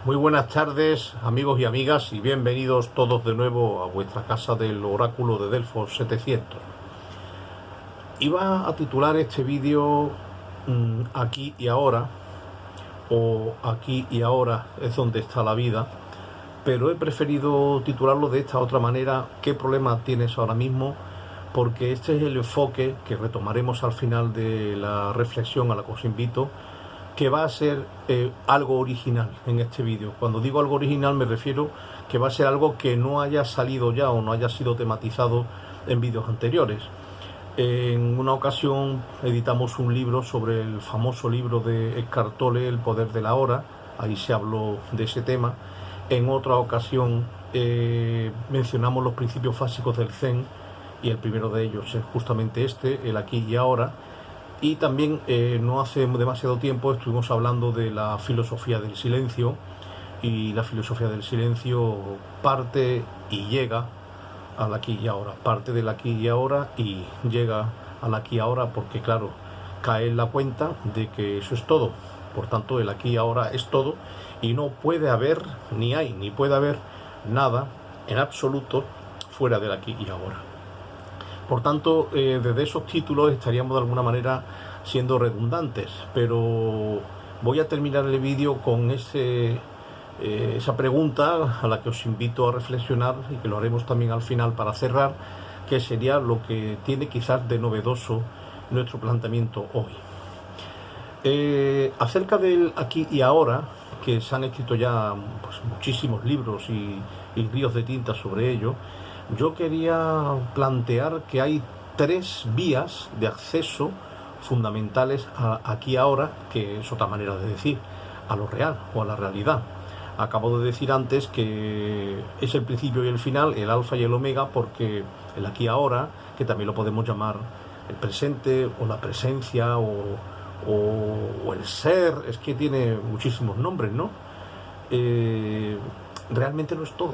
Muy buenas tardes, amigos y amigas, y bienvenidos todos de nuevo a vuestra casa del oráculo de Delfos 700. Iba a titular este vídeo Aquí y ahora, o Aquí y ahora es donde está la vida, pero he preferido titularlo de esta otra manera: ¿qué problema tienes ahora mismo? Porque este es el enfoque que retomaremos al final de la reflexión a la que os invito, que va a ser algo original en este vídeo. Cuando digo algo original me refiero que va a ser algo que no haya salido ya o no haya sido tematizado en vídeos anteriores. En una ocasión editamos un libro sobre el famoso libro de Eckhart Tolle, El poder de la hora. Ahí se habló de ese tema. En otra ocasión mencionamos los principios básicos del Zen, y el primero de ellos es justamente este, el aquí y ahora. Y también no hace demasiado tiempo estuvimos hablando de la filosofía del silencio, y la filosofía del silencio parte y llega al aquí y ahora, parte del aquí y ahora y llega al aquí y ahora, porque claro, cae en la cuenta de que eso es todo. Por tanto, el aquí y ahora es todo, y no puede haber, ni hay, ni puede haber nada en absoluto fuera del aquí y ahora. Por tanto, desde esos títulos estaríamos de alguna manera siendo redundantes, pero voy a terminar el vídeo con esa pregunta a la que os invito a reflexionar, y que lo haremos también al final para cerrar, que sería lo que tiene quizás de novedoso nuestro planteamiento hoy. Acerca del aquí y ahora, que se han escrito ya muchísimos libros y ríos de tinta sobre ello, yo quería plantear que hay tres vías de acceso fundamentales a aquí y ahora, que es otra manera de decir a lo real o a la realidad. Acabo de decir antes que es el principio y el final, el alfa y el omega, porque el aquí y ahora, que también lo podemos llamar el presente o la presencia o el ser, es que tiene muchísimos nombres, ¿no? Realmente no es todo.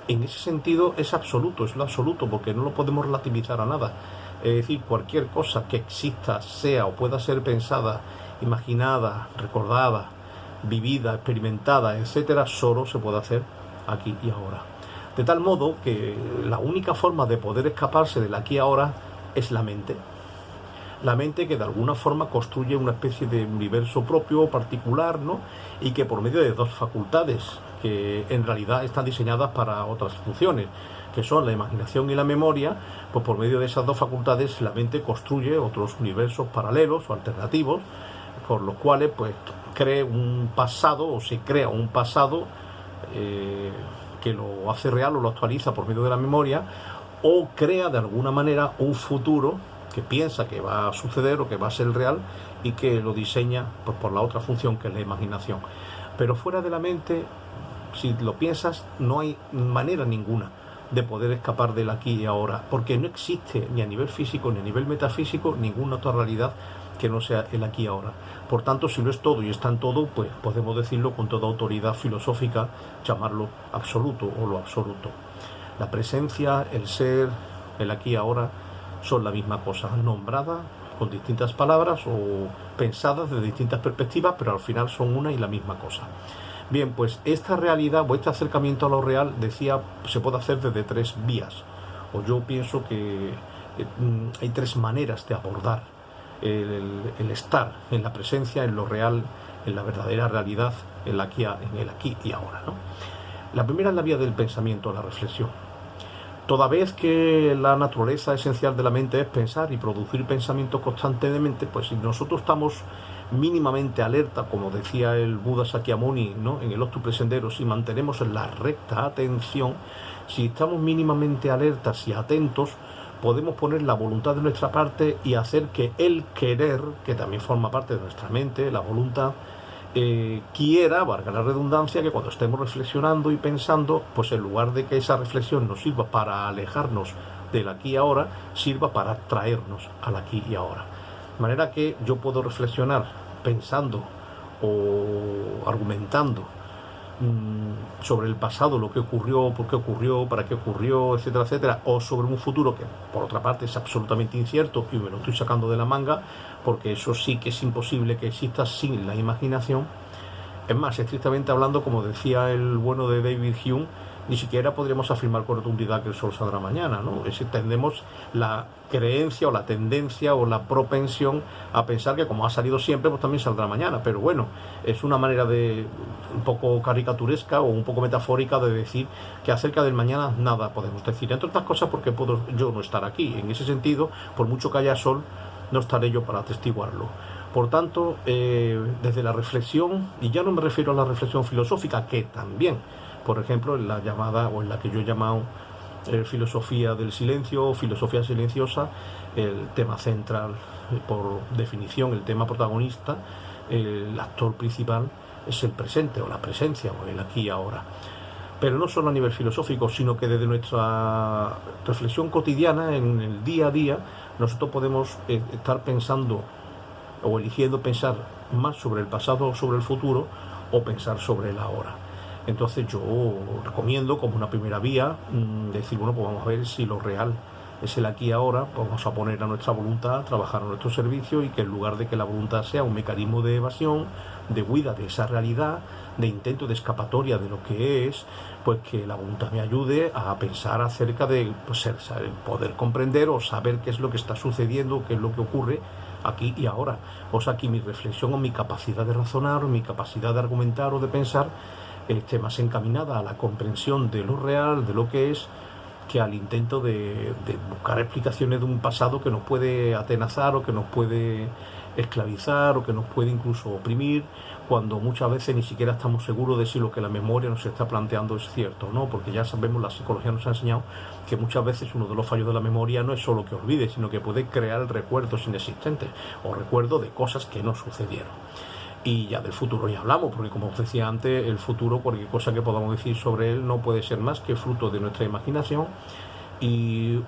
En ese sentido es absoluto, es lo absoluto, porque no lo podemos relativizar a nada. Es decir, cualquier cosa que exista, sea o pueda ser pensada, imaginada, recordada, vivida, experimentada, etcétera, solo se puede hacer aquí y ahora. De tal modo que la única forma de poder escaparse del aquí y ahora es la mente. La mente, que de alguna forma construye una especie de universo propio, particular, ¿no? Y que por medio de dos facultades, que en realidad están diseñadas para otras funciones, que son la imaginación y la memoria, pues por medio de esas dos facultades la mente construye otros universos paralelos o alternativos, por los cuales pues cree un pasado, o se crea un pasado que lo hace real o lo actualiza por medio de la memoria, o crea de alguna manera un futuro que piensa que va a suceder o que va a ser real, y que lo diseña pues por la otra función, que es la imaginación. Pero fuera de la mente, si lo piensas, no hay manera ninguna de poder escapar del aquí y ahora, porque no existe ni a nivel físico ni a nivel metafísico ninguna otra realidad que no sea el aquí y ahora. Por tanto, si no es todo y está en todo, pues podemos decirlo con toda autoridad filosófica, llamarlo absoluto o lo absoluto. La presencia, el ser, el aquí y ahora son la misma cosa, nombrada con distintas palabras o pensadas desde distintas perspectivas, pero al final son una y la misma cosa. Bien, pues esta realidad o este acercamiento a lo real, decía, se puede hacer desde tres vías, o yo pienso que hay tres maneras de abordar el estar en la presencia, en lo real, en la verdadera realidad, en el aquí y ahora, ¿no? La primera es la vía del pensamiento, la reflexión. Toda vez que la naturaleza esencial de la mente es pensar y producir pensamientos constantemente, pues si nosotros estamos mínimamente alerta, como decía el Buda Sakyamuni, ¿no?, en el Octuple Sendero, si mantenemos la recta atención, si estamos mínimamente alertas y atentos, podemos poner la voluntad de nuestra parte y hacer que el querer, que también forma parte de nuestra mente, la voluntad, quiera, valga la redundancia, que cuando estemos reflexionando y pensando, pues en lugar de que esa reflexión nos sirva para alejarnos del aquí y ahora, sirva para traernos al aquí y ahora. De manera que yo puedo reflexionar pensando o argumentando sobre el pasado, lo que ocurrió, por qué ocurrió, para qué ocurrió, etcétera, etcétera, o sobre un futuro que por otra parte es absolutamente incierto y me lo estoy sacando de la manga, porque eso sí que es imposible que exista sin la imaginación. Es más, estrictamente hablando, como decía el bueno de David Hume, ni siquiera podríamos afirmar con rotundidad que el sol saldrá mañana, ¿no? Es decir, tendemos la creencia o la tendencia o la propensión a pensar que como ha salido siempre, pues también saldrá mañana. Pero bueno, es una manera de un poco caricaturesca o un poco metafórica de decir que acerca del mañana nada podemos decir. Entre otras cosas porque puedo yo no estar aquí. En ese sentido, por mucho que haya sol, no estaré yo para atestiguarlo. Por tanto, desde la reflexión, y ya no me refiero a la reflexión filosófica, que también, por ejemplo, en la llamada, o en la que yo he llamado filosofía del silencio, filosofía silenciosa, el tema central, por definición, el tema protagonista, el actor principal es el presente, o la presencia, o el aquí y ahora. Pero no solo a nivel filosófico, sino que desde nuestra reflexión cotidiana, en el día a día, nosotros podemos estar pensando o eligiendo pensar más sobre el pasado o sobre el futuro, o pensar sobre el ahora. Entonces yo recomiendo como una primera vía decir, bueno, pues vamos a ver si lo real es el aquí y ahora, pues vamos a poner a nuestra voluntad, trabajar a nuestro servicio, y que en lugar de que la voluntad sea un mecanismo de evasión, de huida de esa realidad, de intento de escapatoria de lo que es, pues que la voluntad me ayude a pensar acerca de pues, poder comprender o saber qué es lo que está sucediendo, qué es lo que ocurre aquí y ahora. O sea, que mi reflexión o mi capacidad de razonar o mi capacidad de argumentar o de pensar esté más encaminada a la comprensión de lo real, de lo que es, que al intento de buscar explicaciones de un pasado que nos puede atenazar o que nos puede esclavizar o que nos puede incluso oprimir, cuando muchas veces ni siquiera estamos seguros de si lo que la memoria nos está planteando es cierto, ¿no? Porque ya sabemos, la psicología nos ha enseñado que muchas veces uno de los fallos de la memoria no es solo que olvide, sino que puede crear recuerdos inexistentes o recuerdos de cosas que no sucedieron. Y ya del futuro ya hablamos, porque como os decía antes, el futuro, cualquier cosa que podamos decir sobre él, no puede ser más que fruto de nuestra imaginación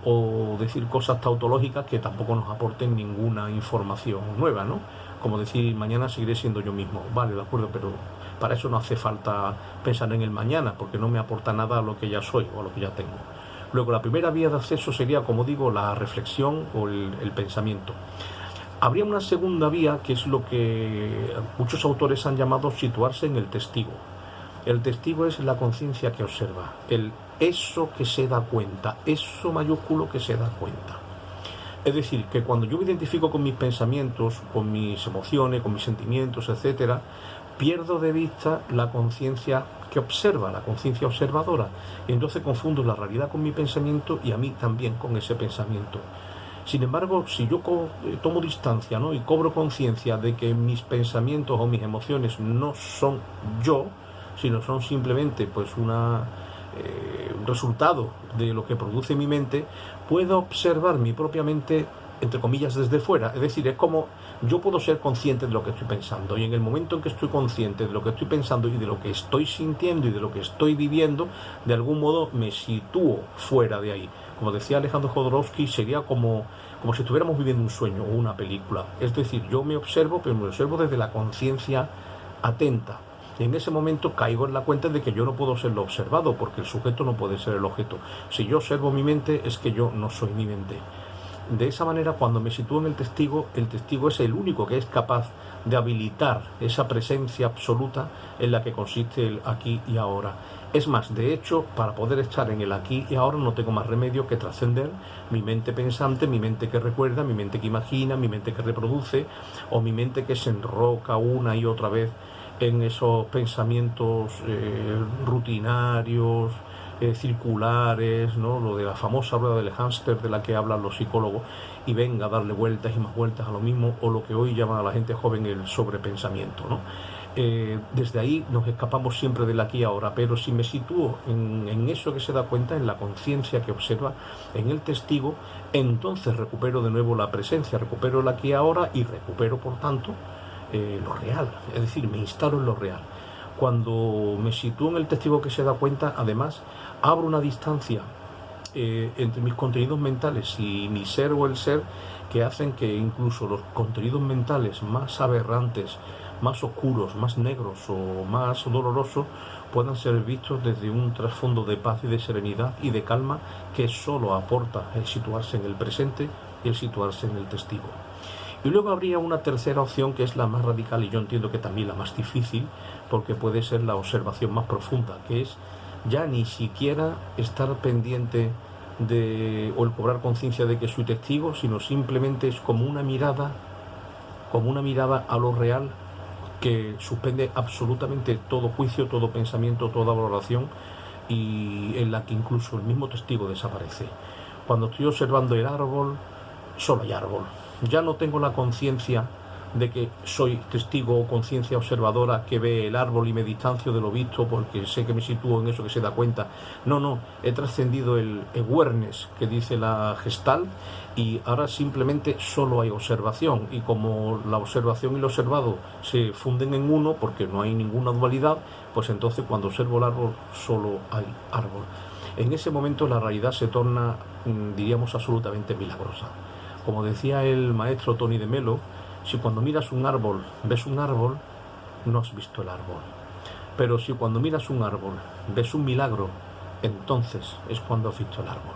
o decir cosas tautológicas que tampoco nos aporten ninguna información nueva, ¿no? Como decir, mañana seguiré siendo yo mismo. Vale, de acuerdo, pero para eso no hace falta pensar en el mañana, porque no me aporta nada a lo que ya soy o a lo que ya tengo. Luego, la primera vía de acceso sería, como digo, la reflexión o el pensamiento. Habría una segunda vía, que es lo que muchos autores han llamado situarse en el testigo. El testigo es la conciencia que observa, el eso que se da cuenta, eso mayúsculo que se da cuenta. Es decir, que cuando yo me identifico con mis pensamientos, con mis emociones, con mis sentimientos, etcétera, pierdo de vista la conciencia que observa, la conciencia observadora, y entonces confundo la realidad con mi pensamiento y a mí también con ese pensamiento. Sin embargo, si yo tomo distancia, ¿no? y cobro conciencia de que mis pensamientos o mis emociones no son yo, sino son simplemente pues un resultado de lo que produce mi mente, puedo observar mi propia mente, entre comillas, desde fuera. Es decir, es como yo puedo ser consciente de lo que estoy pensando, y en el momento en que estoy consciente de lo que estoy pensando y de lo que estoy sintiendo y de lo que estoy viviendo, de algún modo me sitúo fuera de ahí. Como decía Alejandro Jodorowsky, sería como si estuviéramos viviendo un sueño o una película. Es decir, yo me observo, pero me observo desde la conciencia atenta. Y en ese momento caigo en la cuenta de que yo no puedo ser lo observado, porque el sujeto no puede ser el objeto. Si yo observo mi mente, es que yo no soy mi mente. De esa manera, cuando me sitúo en el testigo es el único que es capaz de habilitar esa presencia absoluta en la que consiste el aquí y ahora. Es más, de hecho, para poder estar en el aquí y ahora no tengo más remedio que trascender mi mente pensante, mi mente que recuerda, mi mente que imagina, mi mente que reproduce, o mi mente que se enroca una y otra vez en esos pensamientos rutinarios, circulares, ¿no? Lo de la famosa rueda del hámster de la que hablan los psicólogos, y venga a darle vueltas y más vueltas a lo mismo, o lo que hoy llaman a la gente joven el sobrepensamiento, ¿no? Desde ahí nos escapamos siempre del aquí y ahora, pero si me sitúo en eso que se da cuenta, en la conciencia que observa, en el testigo, entonces recupero de nuevo la presencia, recupero el aquí y ahora y recupero, por tanto, lo real, es decir, me instalo en lo real. Cuando me sitúo en el testigo que se da cuenta, además, abro una distancia entre mis contenidos mentales y mi ser o el ser, que hacen que incluso los contenidos mentales más aberrantes, más oscuros, más negros o más dolorosos puedan ser vistos desde un trasfondo de paz y de serenidad y de calma que solo aporta el situarse en el presente y el situarse en el testigo. Y luego habría una tercera opción que es la más radical y yo entiendo que también la más difícil, porque puede ser la observación más profunda, que es ya ni siquiera estar pendiente de, o el cobrar conciencia de que soy testigo, sino simplemente es como una mirada a lo real que suspende absolutamente todo juicio, todo pensamiento, toda valoración, y en la que incluso el mismo testigo desaparece. Cuando estoy observando el árbol, solo hay árbol. Ya no tengo la conciencia de que soy testigo o conciencia observadora que ve el árbol y me distancio de lo visto porque sé que me sitúo en eso que se da cuenta. No, he trascendido el awareness que dice la Gestalt y ahora simplemente solo hay observación, y como la observación y lo observado se funden en uno porque no hay ninguna dualidad, pues entonces cuando observo el árbol solo hay árbol. En ese momento la realidad se torna, diríamos, absolutamente milagrosa. Como decía el maestro Tony de Melo, si cuando miras un árbol ves un árbol, no has visto el árbol. Pero si cuando miras un árbol ves un milagro, entonces es cuando has visto el árbol.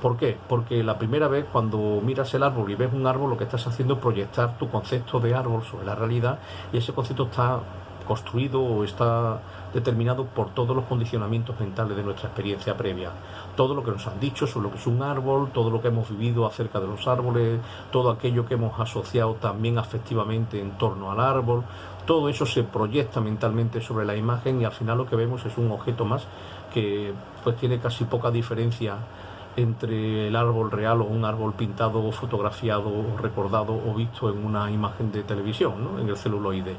¿Por qué? Porque la primera vez cuando miras el árbol y ves un árbol, lo que estás haciendo es proyectar tu concepto de árbol sobre la realidad, y ese concepto está construido o está determinado por todos los condicionamientos mentales de nuestra experiencia previa. Todo lo que nos han dicho sobre lo que es un árbol, todo lo que hemos vivido acerca de los árboles, todo aquello que hemos asociado también afectivamente en torno al árbol, todo eso se proyecta mentalmente sobre la imagen y al final lo que vemos es un objeto más que pues tiene casi poca diferencia entre el árbol real o un árbol pintado o fotografiado o recordado o visto en una imagen de televisión, ¿no? En el celuloide.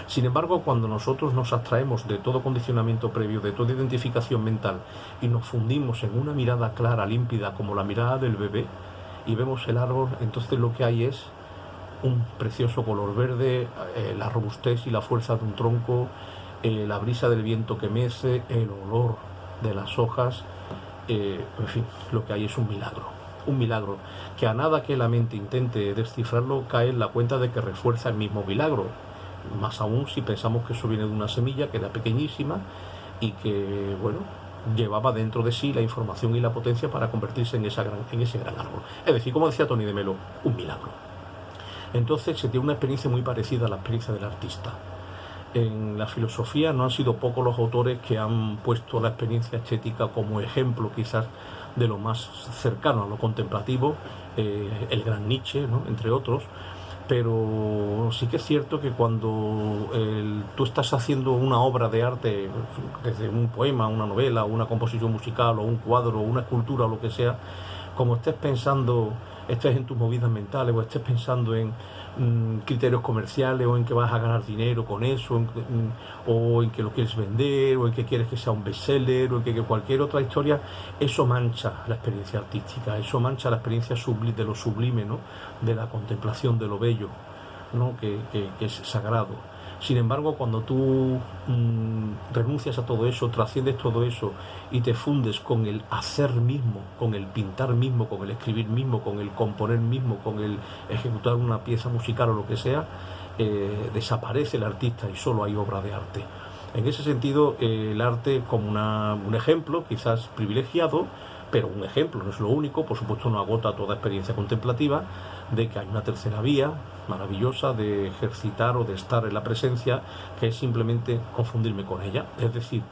Sin embargo, cuando nosotros nos abstraemos de todo condicionamiento previo, de toda identificación mental y nos fundimos en una mirada clara, límpida, como la mirada del bebé, y vemos el árbol, entonces lo que hay es un precioso color verde, la robustez y la fuerza de un tronco, la brisa del viento que mece, el olor de las hojas. En fin, lo que hay es un milagro que a nada que la mente intente descifrarlo cae en la cuenta de que refuerza el mismo milagro, más aún si pensamos que eso viene de una semilla que era pequeñísima y que, bueno, llevaba dentro de sí la información y la potencia para convertirse en ese gran árbol. Es decir, como decía Tony de Melo, un milagro. Entonces se tiene una experiencia muy parecida a la experiencia del artista. En la filosofía no han sido pocos los autores que han puesto la experiencia estética como ejemplo quizás de lo más cercano a lo contemplativo, el gran Nietzsche, ¿no? Entre otros, pero sí que es cierto que cuando tú estás haciendo una obra de arte, desde un poema, una novela, una composición musical o un cuadro o una escultura o lo que sea, como estés en tus movidas mentales o estés pensando en criterios comerciales o en que vas a ganar dinero con eso, o en que lo quieres vender, o en que quieres que sea un bestseller, o en que cualquier otra historia, eso mancha la experiencia artística, eso mancha la experiencia de lo sublime, ¿no? De la contemplación de lo bello, ¿no? que es sagrado. Sin embargo, cuando tú renuncias a todo eso, trasciendes todo eso y te fundes con el hacer mismo, con el pintar mismo, con el escribir mismo, con el componer mismo, con el ejecutar una pieza musical o lo que sea, desaparece el artista y solo hay obra de arte. En ese sentido, el arte como un ejemplo, quizás privilegiado, pero un ejemplo, no es lo único, por supuesto no agota toda experiencia contemplativa, de que hay una tercera vía maravillosa de ejercitar o de estar en la presencia, que es simplemente confundirme con ella. Es decir,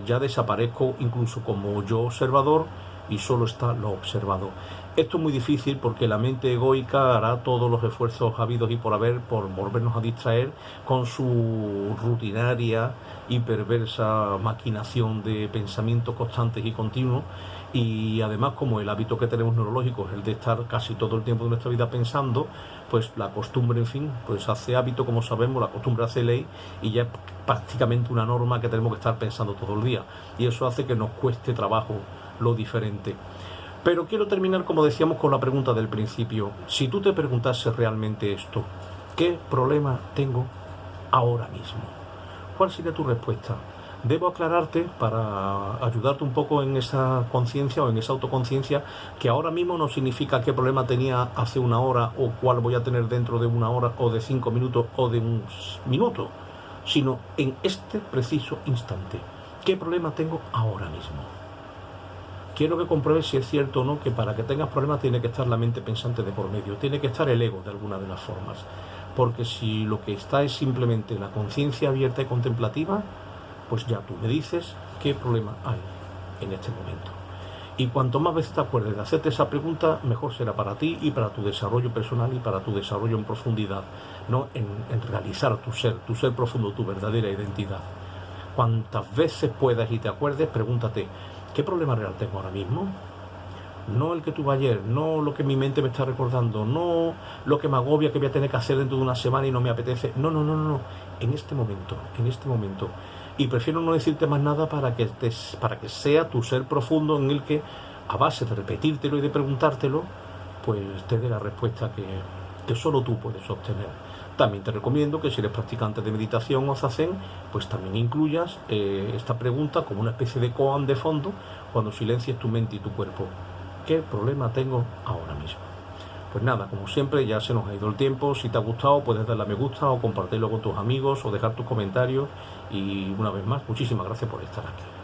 ya desaparezco incluso como yo observador y solo está lo observado. Esto es muy difícil porque la mente egoica hará todos los esfuerzos habidos y por haber por volvernos a distraer con su rutinaria y perversa maquinación de pensamientos constantes y continuos, y además como el hábito que tenemos neurológico es el de estar casi todo el tiempo de nuestra vida pensando, pues la costumbre, en fin, pues hace hábito, como sabemos, la costumbre hace ley y ya es prácticamente una norma que tenemos que estar pensando todo el día, y eso hace que nos cueste trabajo lo diferente. Pero quiero terminar, como decíamos, con la pregunta del principio. Si tú te preguntases realmente esto, ¿qué problema tengo ahora mismo? ¿Cuál sería tu respuesta? Debo aclararte, para ayudarte un poco en esa conciencia o en esa autoconciencia, que ahora mismo no significa qué problema tenía hace una hora o cuál voy a tener dentro de una hora o de 5 minutos o de un minuto, sino en este preciso instante. ¿Qué problema tengo ahora mismo? quiero que compruebes si es cierto o no que para que tengas problemas tiene que estar la mente pensante de por medio, tiene que estar el ego de alguna de las formas. Porque si lo que está es simplemente la conciencia abierta y contemplativa, pues ya tú me dices qué problema hay en este momento. Y cuanto más veces te acuerdes de hacerte esa pregunta, mejor será para ti y para tu desarrollo personal y para tu desarrollo en profundidad, no en realizar tu ser profundo, tu verdadera identidad. Cuantas veces puedas y te acuerdes, pregúntate, ¿qué problema real tengo ahora mismo? No el que tuve ayer, no lo que mi mente me está recordando, no lo que me agobia que voy a tener que hacer dentro de una semana y no me apetece. No. En este momento. Y prefiero no decirte más nada para que sea tu ser profundo en el que, a base de repetírtelo y de preguntártelo, pues te dé la respuesta que solo tú puedes obtener. También te recomiendo que si eres practicante de meditación o zazen, pues también incluyas esta pregunta como una especie de koan de fondo cuando silencies tu mente y tu cuerpo. ¿Qué problema tengo ahora mismo? Pues nada, como siempre, ya se nos ha ido el tiempo. Si te ha gustado, puedes darle a me gusta o compartirlo con tus amigos o dejar tus comentarios. Y una vez más, muchísimas gracias por estar aquí.